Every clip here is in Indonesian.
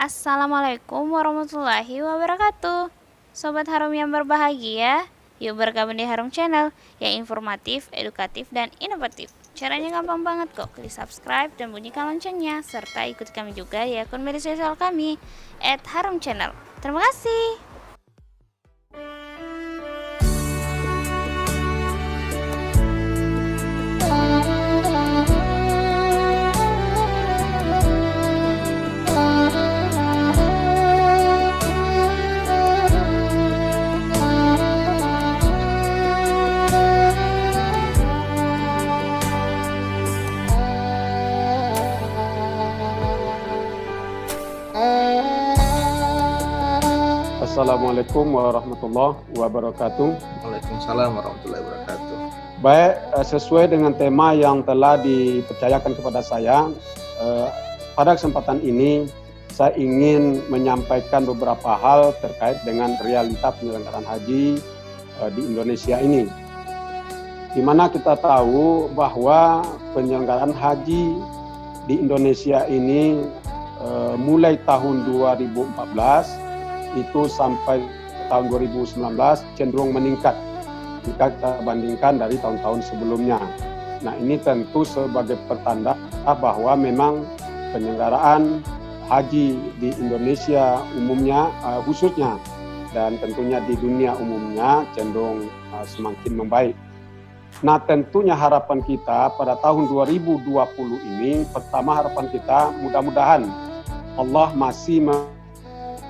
Assalamualaikum warahmatullahi wabarakatuh. Sobat Harum yang berbahagia, yuk bergabung di Harum Channel yang informatif, edukatif, dan inovatif. Caranya gampang banget kok, klik subscribe dan bunyikan loncengnya, serta ikuti kami juga di akun media sosial kami, @harumchannel. Terima kasih. Assalamualaikum warahmatullahi wabarakatuh. Waalaikumsalam warahmatullahi wabarakatuh. Baik, sesuai dengan tema yang telah dipercayakan kepada saya, pada kesempatan ini saya ingin menyampaikan beberapa hal terkait dengan realita penyelenggaraan haji di Indonesia ini. Di mana kita tahu bahwa penyelenggaraan haji di Indonesia ini mulai tahun 2014 itu sampai tahun 2019 cenderung meningkat jika kita bandingkan dari tahun-tahun sebelumnya. Nah, ini tentu sebagai pertanda bahwa memang penyelenggaraan haji di Indonesia umumnya, khususnya, dan tentunya di dunia umumnya cenderung semakin membaik. Nah, tentunya harapan kita pada tahun 2020 ini, pertama harapan kita mudah-mudahan Allah masih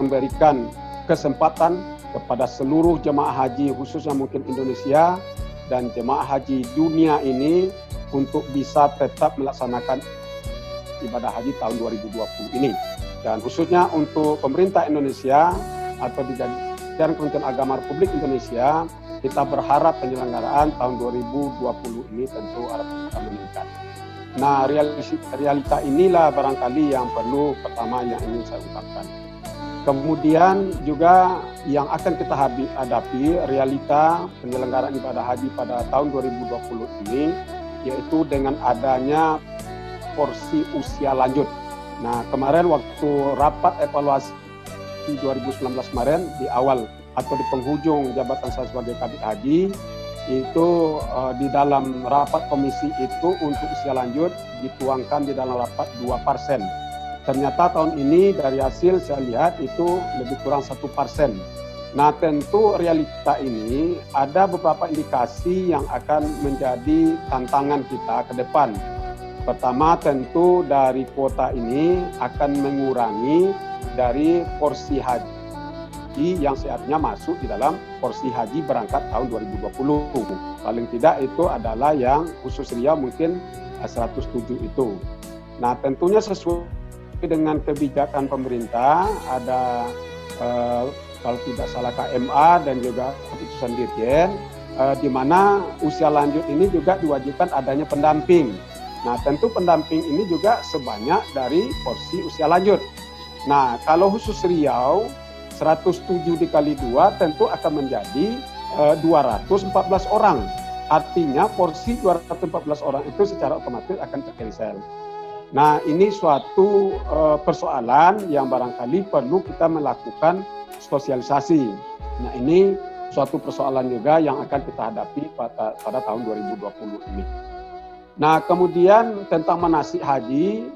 memberikan kesempatan kepada seluruh jemaah haji khususnya mungkin Indonesia dan jemaah haji dunia ini untuk bisa tetap melaksanakan ibadah haji tahun 2020 ini. Dan khususnya untuk pemerintah Indonesia atau di jajaran Kementerian Agama Republik Indonesia, kita berharap penyelenggaraan tahun 2020 ini tentu harapan kita meningkat. Nah, realita inilah barangkali yang perlu pertama yang ingin saya ungkapkan. Kemudian juga yang akan kita hadapi realita penyelenggaraan ibadah haji pada tahun 2020 ini, yaitu dengan adanya porsi usia lanjut. Nah, kemarin waktu rapat evaluasi 2019 kemarin di awal atau di penghujung jabatan saya sebagai Kabid Haji, itu di dalam rapat komisi itu untuk usia lanjut dituangkan di dalam rapat 2%. Ternyata tahun ini dari hasil saya lihat itu lebih kurang 1%. Nah, tentu realita ini ada beberapa indikasi yang akan menjadi tantangan kita ke depan. Pertama, tentu dari kuota ini akan mengurangi dari porsi haji yang seharusnya masuk di dalam porsi haji berangkat tahun 2020. Paling tidak itu adalah yang khusus Riau mungkin 107 itu. Nah, tentunya sesuai dengan kebijakan pemerintah ada kalau tidak salah KMA dan juga keputusan Dirjen di mana usia lanjut ini juga diwajibkan adanya pendamping. Nah, tentu pendamping ini juga sebanyak dari porsi usia lanjut. Nah, kalau khusus Riau 107 dikali 2 tentu akan menjadi 214 orang. Artinya porsi 214 orang itu secara otomatis akan tercancel. Nah, ini suatu persoalan yang barangkali perlu kita melakukan sosialisasi. Nah, ini suatu persoalan juga yang akan kita hadapi pada tahun 2020 ini. Nah, kemudian tentang manasik haji,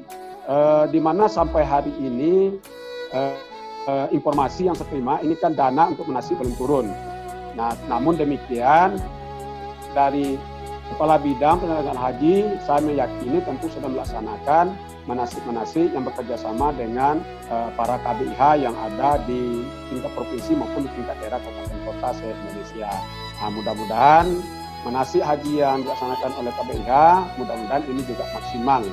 di mana sampai hari ini informasi yang saya terima ini kan dana untuk manasik belum turun. Nah, namun demikian dari Kepala Bidang Penyelenggaraan Haji, saya meyakini tentu sudah melaksanakan manasik-manasik yang bekerja sama dengan para KBIH yang ada di tingkat provinsi maupun di tingkat daerah kabupaten kota se-Indonesia. Nah, mudah-mudahan manasik haji yang dilaksanakan oleh KBIH, mudah-mudahan ini juga maksimal.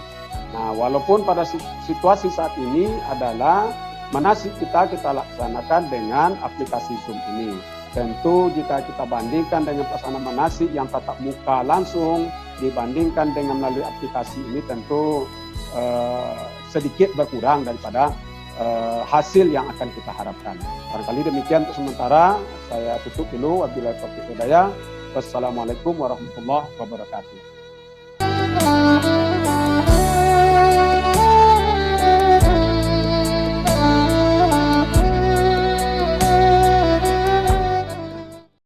Nah, walaupun pada situasi saat ini adalah manasik kita laksanakan dengan aplikasi Zoom ini. Tentu jika kita bandingkan dengan pelaksanaan manasik yang tatap muka langsung dibandingkan dengan melalui aplikasi ini tentu sedikit berkurang daripada hasil yang akan kita harapkan. Barangkali demikian untuk sementara, saya tutup dulu. Wabillahi taufiq wal hidayah. Wassalamualaikum warahmatullahi wabarakatuh.